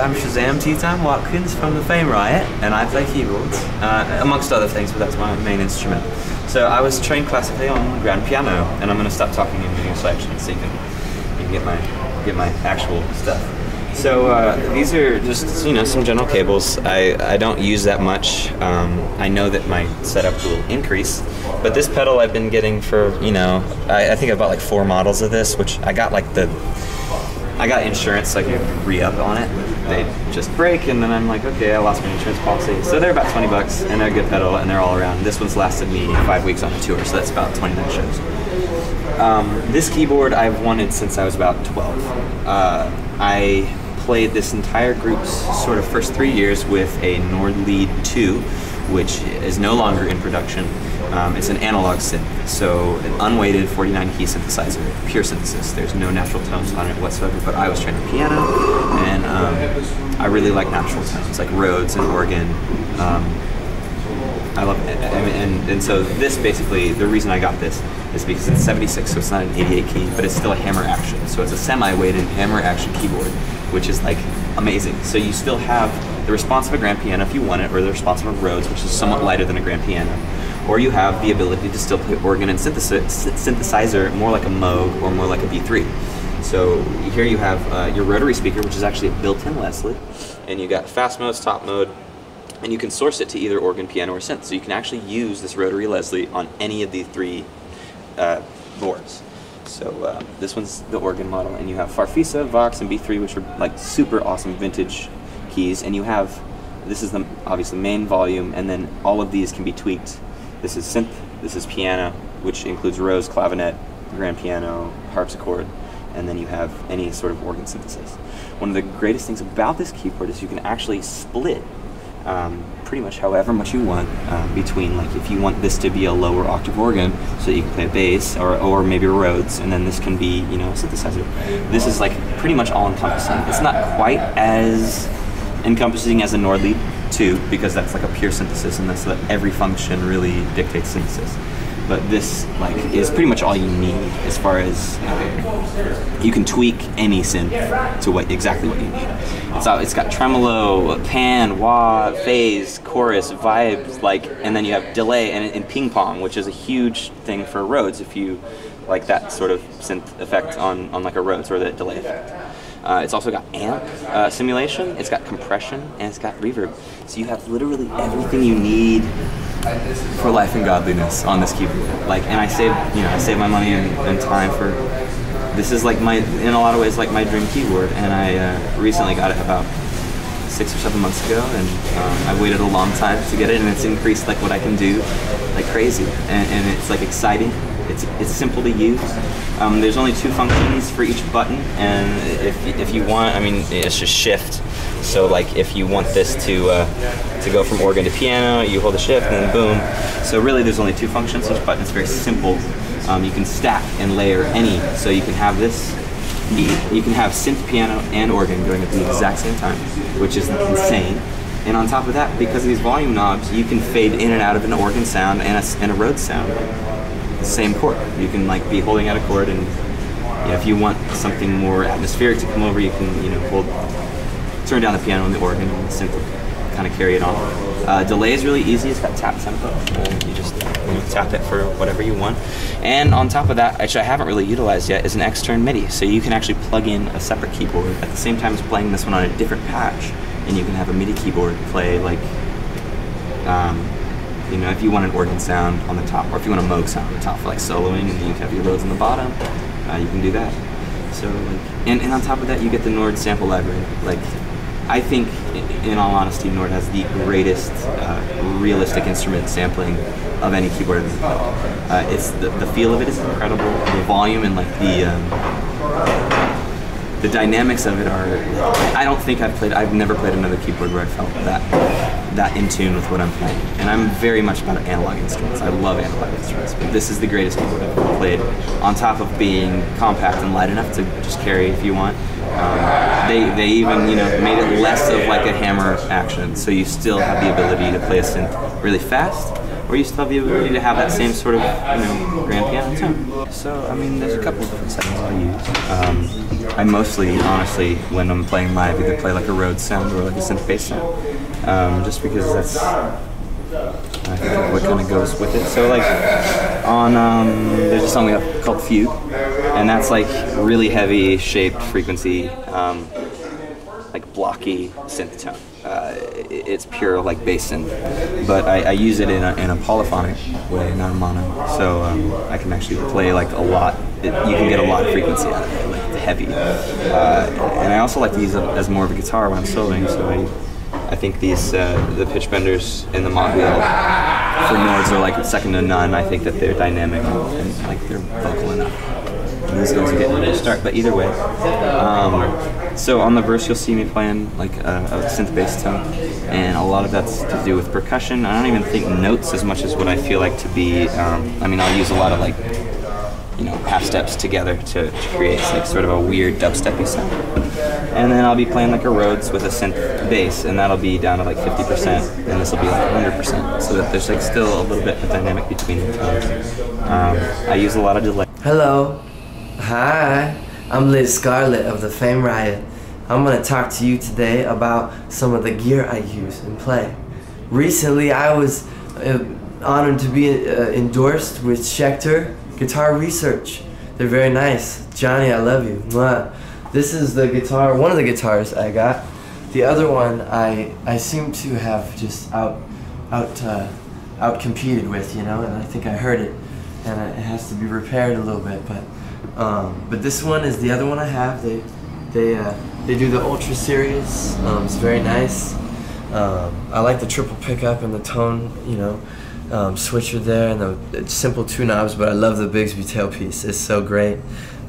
I'm Shazam Watkins from the Fame Riot, and I play keyboards, amongst other things, but that's my main instrument. So I was trained classically on grand piano, and I'm going to stop talking and give you a selection so you can get my actual stuff. So these are just, you know, some general cables. I don't use that much. I know that my setup will increase, but this pedal I've been getting for, you know, I think I bought like 4 models of this, which I got like I got insurance, so I could re-up on it. They just break, and then I'm like, okay, I lost my insurance policy. So they're about 20 bucks, and they're a good pedal, and they're all around. This one's lasted me 5 weeks on a tour, so that's about 29 shows. This keyboard I've wanted since I was about 12. I played this entire group's sort of first 3 years with a Nord Lead 2, which is no longer in production. It's an analog synth, so an unweighted 49 key synthesizer, pure synthesis. There's no natural tones on it whatsoever, but I was trained on piano, and I really like natural tones, like Rhodes and organ. I love it. And so this basically, the reason I got this is because it's 76, so it's not an 88 key, but it's still a hammer action. So it's a semi-weighted hammer action keyboard, which is like amazing. So you still have the response of a grand piano if you want it, or the response of a Rhodes, which is somewhat lighter than a grand piano. Or you have the ability to still play organ and synthesizer more like a Moog or more like a B3. So here you have your rotary speaker, which is actually a built-in Leslie, and you got fast mode, stop mode, and you can source it to either organ, piano, or synth. So you can actually use this rotary Leslie on any of the 3 boards. So this one's the organ model, and you have Farfisa, Vox, and B3, which are like super awesome vintage keys, and you have, this is the obviously main volume, and then all of these can be tweaked. This is synth, this is piano, which includes Rose, clavinet, grand piano, harpsichord, and then you have any sort of organ synthesis. One of the greatest things about this keyboard is you can actually split pretty much however much you want between, like, if you want this to be a lower octave organ so you can play a bass, or maybe a Rhodes, and then this can be, you know, a synthesizer. This is like pretty much all encompassing. It's not quite as encompassing as a Nord Lead 2, because that's like a pure synthesis, and that's that every function really dictates synthesis. But this like is pretty much all you need as far as you can tweak any synth to exactly what you need. It's got tremolo, pan, wah, phase, chorus, vibes, like, and then you have delay and ping pong, which is a huge thing for Rhodes if you like that sort of synth effect on like a Rhodes, or that delay effect. It's also got amp simulation, it's got compression, and it's got reverb. So you have literally everything you need for life and godliness on this keyboard. Like, and I save my money and time for. This is like in a lot of ways, like my dream keyboard, and I recently got it about 6 or 7 months ago, and I waited a long time to get it, and it's increased like what I can do like crazy, and it's like exciting. It's simple to use. There's only 2 functions for each button, and if you want, I mean, it's just shift. So like if you want this to go from organ to piano, you hold the shift and then boom. So really there's only 2 functions each button. It's very simple. You can stack and layer any, so you can have this. You can have synth, piano, and organ going at the exact same time, which is insane. And on top of that, because of these volume knobs, you can fade in and out of an organ sound and a Rhodes sound. Same chord. You can like be holding out a chord, and you know, if you want something more atmospheric to come over, you can, you know, turn down the piano and the organ, and the synth will kind of carry it on. Delay is really easy. It's got tap tempo. You just tap it for whatever you want. And on top of that, which I haven't really utilized yet, is an extern MIDI. So you can actually plug in a separate keyboard at the same time as playing this one on a different patch, and you can have a MIDI keyboard play like. You know, if you want an organ sound on the top, or if you want a Moog sound on the top for like soloing, and then you can have your Rhodes on the bottom, you can do that. So, like, and on top of that, you get the Nord sample library. Like, I think, in all honesty, Nord has the greatest realistic instrument sampling of any keyboard I've ever played. It's the feel of it is incredible. The volume and like the dynamics of it are. I've never played another keyboard where I felt that in tune with what I'm playing. And I'm very much about analog instruments. I love analog instruments, but this is the greatest keyboard I've ever played. On top of being compact and light enough to just carry if you want. They even, you know, made it less of like a hammer action, so you still have the ability to play a synth really fast, or you still have the ability to have that same sort of, grand piano tone. So, I mean, there's a couple of different settings I'll use. I mostly, honestly, when I'm playing live, either play like a Rhodes sound or like a synth bass sound, just because that's, I think, what kind of goes with it. So, like, on, there's a song we have called Fugue, and that's like really heavy, shaped frequency, like blocky synth tone. It's pure like bass synth, but I use it in a polyphonic way, not a mono. So I can actually play like a lot. You can get a lot of frequency out of it, like heavy. And I also like to use it as more of a guitar when I'm soloing. So I think these the pitch benders in the mod wheel for Nords are like second to none. I think that they're dynamic and like they're vocal enough. And these guys are getting ready to start, but either way. So on the verse you'll see me playing like a synth bass tone, and a lot of that's to do with percussion. I don't even think notes as much as what I feel like to be, I mean, I'll use a lot of like, half steps together to create like sort of a weird dubsteppy sound. And then I'll be playing like a Rhodes with a synth bass, and that'll be down to like 50%, and this will be like 100%, so that there's like still a little bit of dynamic between the tones. I use a lot of delay. Hello. Hi, I'm Liz Scarlett of the Fame Riot. I'm going to talk to you today about some of the gear I use and play. Recently, I was honored to be endorsed with Schecter Guitar Research. They're very nice. Johnny, I love you. Mwah. This is the guitar, one of the guitars I got. The other one I seem to have just out competed with, and I think I heard it, and it has to be repaired a little bit, but this one is the other one I have. They do the Ultra series. It's very nice. I like the triple pickup and the tone, switcher there, and the simple two knobs. But I love the Bigsby tailpiece. It's so great.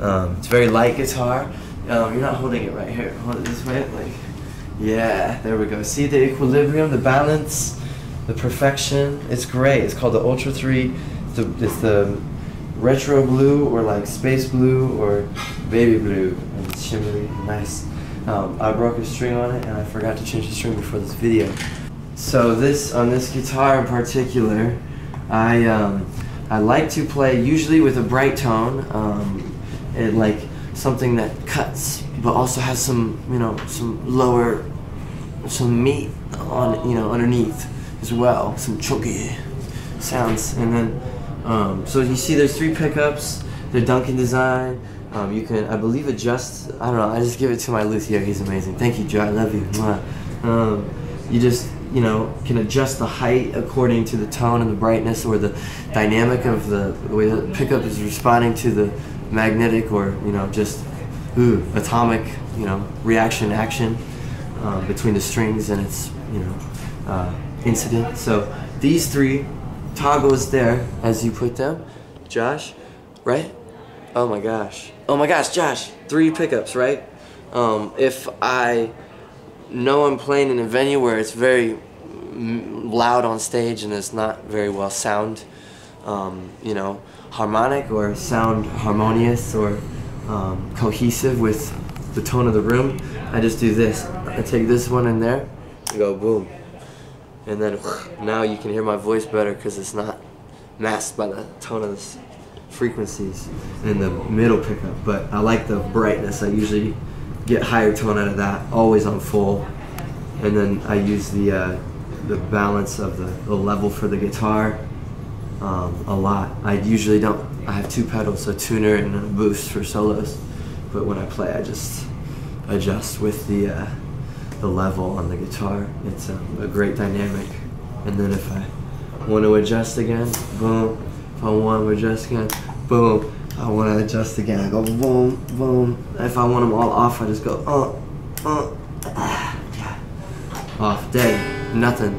It's very light guitar. You're not holding it right here. Hold it this way, like, yeah. There we go. See the equilibrium, the balance, the perfection. It's great. It's called the Ultra 3. It's the retro blue, or like space blue, or baby blue, and it's shimmery, nice. I broke a string on it, and I forgot to change the string before this video. So on this guitar in particular, I like to play usually with a bright tone, and like something that cuts, but also has some some meat on underneath as well, some chunky sounds, and then. So you see there's 3 pickups, they're Duncan design. You can, I believe, adjust, I don't know, I just give it to my luthier, he's amazing. Thank you, Joe, I love you. You just, can adjust the height according to the tone and the brightness, or the dynamic of the way the pickup is responding to the magnetic, or, just atomic, reaction action between the strings and its, incident. So these 3 toggles there as you put them. Josh, right? Oh my gosh, Josh, 3 pickups, right? If I know I'm playing in a venue where it's very loud on stage and it's not very well sound, harmonic or sound harmonious or cohesive with the tone of the room, I just do this. I take this one in there and go boom. And then now you can hear my voice better because it's not masked by the tone of the frequencies in the middle pickup. But I like the brightness. I usually get higher tone out of that, always on full. And then I use the balance of the level for the guitar a lot. I usually don't. I have 2 pedals, a tuner and a boost for solos. But when I play, I just adjust with the level on the guitar. It's a great dynamic. And then if I want to adjust again, boom. If I want to adjust again, boom. If I want to adjust again, I go boom, boom. If I want them all off, I just go yeah. Off, dead, nothing.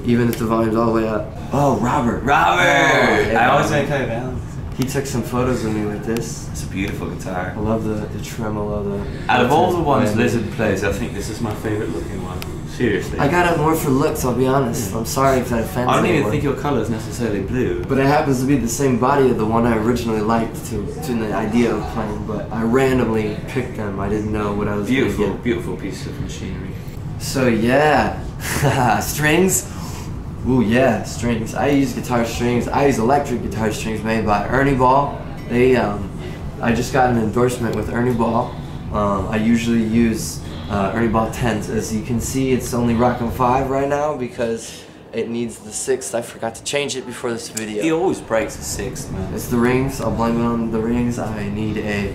Even if the volume's all the way up. Oh, Robert! I always make play balance. He took some photos of me with this. It's a beautiful guitar. I love the tremolo. Out of all the ones Lizard plays, I think this is my favorite looking one. Seriously. I got it more for looks, I'll be honest. I'm sorry if that offends I don't even anyone. think your color is necessarily blue. But it happens to be the same body of the one I originally liked to the idea of playing, but I randomly picked them. I didn't know what I was going to get. Beautiful piece of machinery. So yeah, strings. Ooh, yeah, strings. I use guitar strings. I use electric guitar strings made by Ernie Ball. I just got an endorsement with Ernie Ball. I usually use Ernie Ball 10s. As you can see, it's only rocking 5 right now because it needs the 6th. I forgot to change it before this video. He always breaks the 6th, man. It's the rings. I'll blame it on the rings. I need a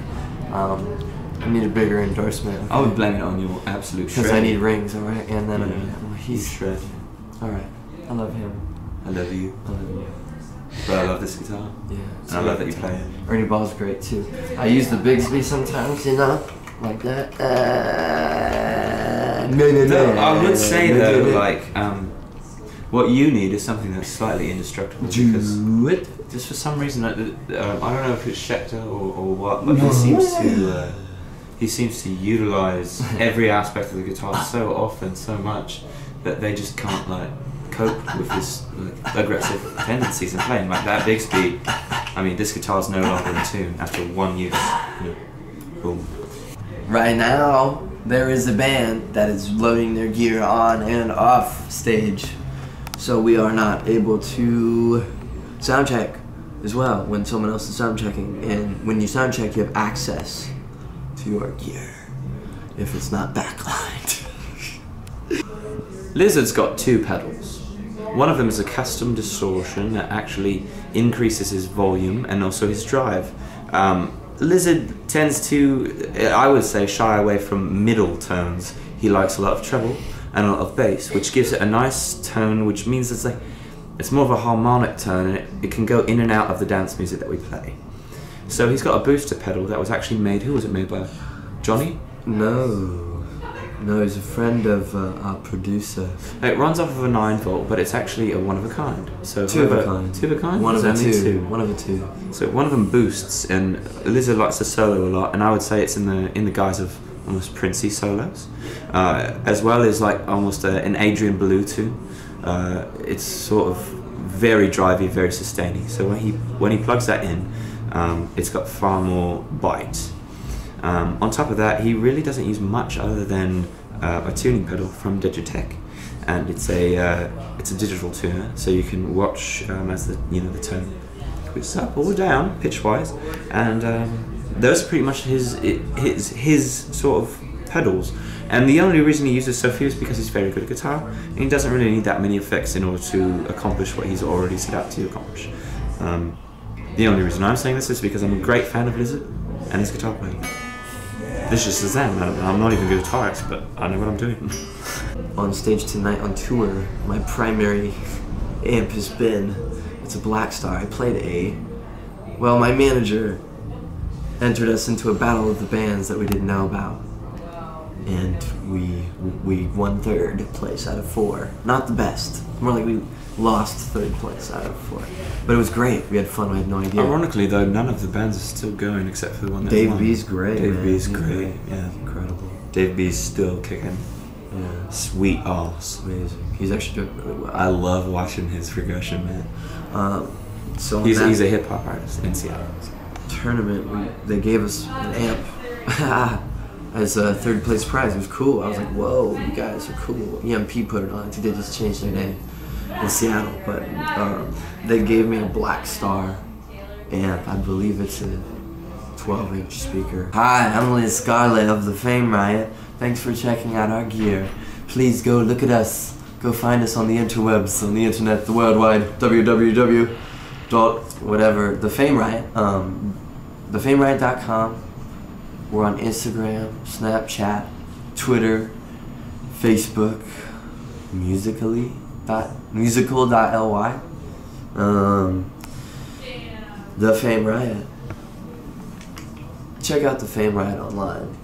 bigger endorsement. I would blame it on your absolute shred. Because I need rings, alright? And then he's shred. Alright. I love him. I love you. I love you. But I love this guitar. Yeah. And I love that you play it. Ernie Ball's great too. I use the Bigsby sometimes, you know? Like that. No, I would say though, like, what you need is something that's slightly indestructible. Because just for some reason, I don't know if it's Schecter or what, but he seems to utilize every aspect of the guitar so often, so much, that they just can't like cope with his aggressive tendencies in playing. Like that Bigsby, I mean, this guitar's no longer in tune after one use. Boom. Right now, there is a band that is loading their gear on and off stage, so we are not able to sound check as well when someone else is sound checking. And when you sound check, you have access to your gear if it's not backlined. Lizard's got 2 pedals. One of them is a custom distortion that actually increases his volume and also his drive. Lizard tends to, I would say, shy away from middle tones. He likes a lot of treble and a lot of bass, which gives it a nice tone, which means it's more of a harmonic tone, and it can go in and out of the dance music that we play. So he's got a booster pedal that was actually made, who was it made by? Johnny? No, he's a friend of our producer. It runs off of a 9-volt, but it's actually a one of a kind. So 2 of a kind. 2 of a kind? One of a 2. One of a 2. So one of them boosts, and Lizard likes to solo a lot, and I would say it's in the guise of almost Princey solos, as well as like almost an Adrian Belew tune. It's sort of very drivey, very sustaining. So when he plugs that in, it's got far more bite. On top of that, he really doesn't use much other than a tuning pedal from Digitech, and it's a digital tuner, so you can watch as the tone goes up or down pitch wise, and those are pretty much his sort of pedals. And the only reason he uses so few is because he's very good at guitar, and he doesn't really need that many effects in order to accomplish what he's already set out to accomplish. The only reason I'm saying this is because I'm a great fan of Lizard and his guitar playing. This is Shazam. I'm not even a guitarist, but I know what I'm doing. On stage tonight on tour, my primary amp has been, it's a Black Star. I played my manager entered us into a battle of the bands that we didn't know about. And we won 3rd place out of 4. Not the best. More like we lost 3rd place out of 4. But it was great. We had fun. We had no idea. Ironically, though, none of the bands are still going except for the one that Dave won. B's great. Dave man. B's great. Yeah, incredible. Dave B's still kicking. Yeah, sweet ass. Amazing. He's actually doing really well. I love watching his progression, man. So he's a hip hop artist in Seattle. Tournament, they gave us an amp as a 3rd place prize. It was cool. I was like, whoa, you guys are cool. EMP put it on. I think they just changed their name in Seattle, but they gave me a Black Star amp. I believe it's a 12-inch speaker. Hi, I'm Liz Scarlett of the Fame Riot. Thanks for checking out our gear. Please go look at us. Go find us on the interwebs, on the internet, the worldwide www. Whatever, the Fame Riot, thefameriot.com. We're on Instagram, Snapchat, Twitter, Facebook, musical.ly, The Fame Riot. Check out the Fame Riot online.